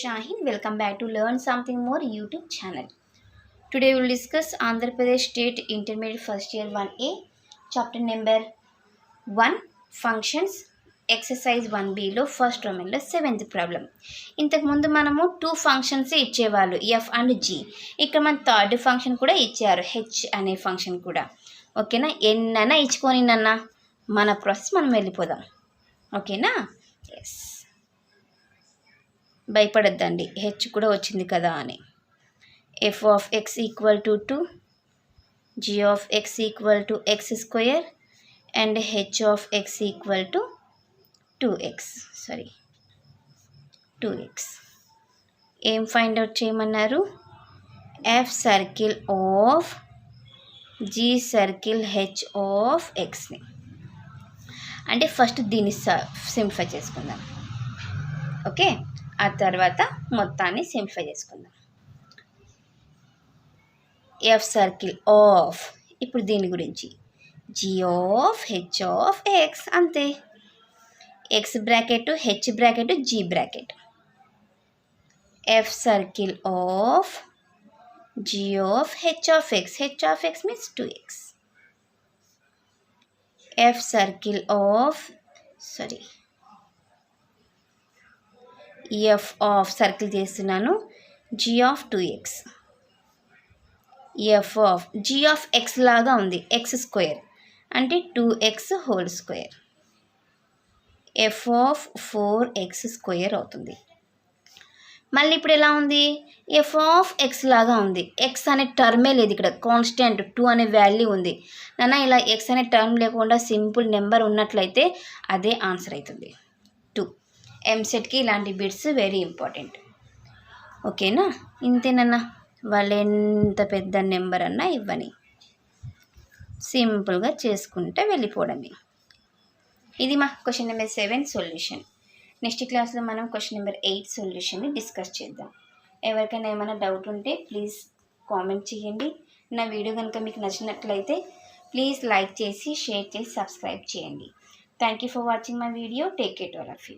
Shaheen. Welcome back to Learn Something More YouTube channel. Today we will discuss Andhra Pradesh State Intermediate First Year 1A, Chapter number 1, Functions, Exercise 1Bలో first డొమైన్లో 7th problem. ఇంతకుముందు మనము 2 functions ఇచ్చేవాళ్ళు, F and G. ఇక్కడ మన third function కూడా ఇచ్చారు, H అనే function కూడా. ఓకేనా, ఎన్నైనా ఇచ్చుకొని నన్న మన ప్రాసెస్ మనం వెళ్ళిపోదాం. ఓకేనా, ఎస్, భయపడద్దండి, హెచ్ కూడా వచ్చింది కదా అని. F of x equal to 2, g of x equal to x square and h of x equal to 2x. ఏం ఫైండ్ అవుట్ చేయమన్నారు? F circle of g circle h of ఎక్స్ని. అంటే ఫస్ట్ దీన్ని simplify చేసుకుందాం. ఓకే, ఆ తర్వాత మొత్తాన్ని simplify చేసుకుందాం. ఎఫ్ సర్కిల్ ఆఫ్, ఇప్పుడు దీని గురించి g of h of x, అంతే. X bracket, h bracket, g bracket. F circle of g of h of x means 2x. F circle of f of circle చేస్తున్నాను, g of 2x. F of g of x లాగా ఉంది, x square అంటే 2x whole square. F of 4x square అవుతుంది. మళ్ళీ ఇప్పుడు ఎలా ఉంది? F of x లాగా ఉంది, ఎక్స్ అనే టర్మే లేదు ఇక్కడ, కాన్స్టెంట్ 2 అనే వాల్యూ ఉంది. నాన్న ఇలా ఎక్స్ అనే టర్మ్ లేకుండా సింపుల్ నెంబర్ ఉన్నట్లయితే అదే ఆన్సర్ అవుతుంది 2. ఎంసెట్కి ఇలాంటి బిట్స్ వెరీ ఇంపార్టెంట్. ఓకేనా, ఇంతేనన్నా, వాళ్ళు ఎంత పెద్ద నెంబర్ అన్నా ఇవ్వని, సింపుల్గా చేసుకుంటే వెళ్ళిపోవడమే. ఇది మా క్వశ్చన్ నెంబర్ 7 సొల్యూషన్. నెక్స్ట్ క్లాస్లో మనం క్వశ్చన్ నెంబర్ 8 సొల్యూషన్ని డిస్కస్ చేద్దాం. ఎవరికైనా ఏమైనా డౌట్ ఉంటే ప్లీజ్ కామెంట్ చేయండి. నా వీడియో కనుక మీకు నచ్చినట్లయితే ప్లీజ్ లైక్ చేసి, షేర్ చేసి, సబ్స్క్రైబ్ చేయండి. Thank you for watching my video. Take care all of you.